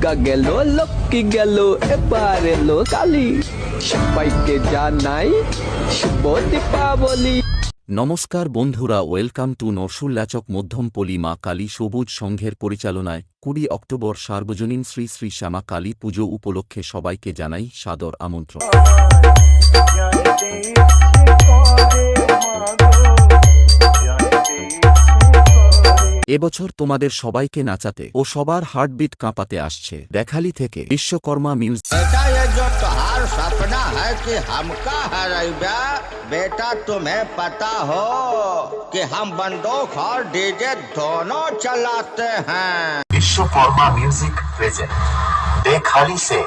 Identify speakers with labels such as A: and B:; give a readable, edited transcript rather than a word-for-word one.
A: দুর্গা গেল, লক্ষ্মী গেল, এবার এলো কালী। সবাইকে জানাই শুভ দীপাবলি।
B: নমস্কার বন্ধুরা, ওয়েলকাম টু নরসুল্লাচক মধ্যমপল্লী মা কালী সবুজ সংঘের পরিচালনায় 20 অক্টোবর সার্বজনীন শ্রী শ্রী শ্যামা কালী পুজো উপলক্ষে সবাইকে জানাই সাদর আমন্ত্রণ। এবছর তোমাদের সবাইকে নাচাতে ও সবার হার্টবিট কাঁপাতে আসছে দেখালি থেকে বিশ্বকর্মা মিউজিক।
C: बेटा ये जो तुम्हार सपना है कि हमका हराइबा, बेटा तुम्हें पता हो कि हम बंदूक और डीजे दोनों चलाते हैं।
D: विश्वकर्मा म्यूजिक प्रेजेंट देखाली से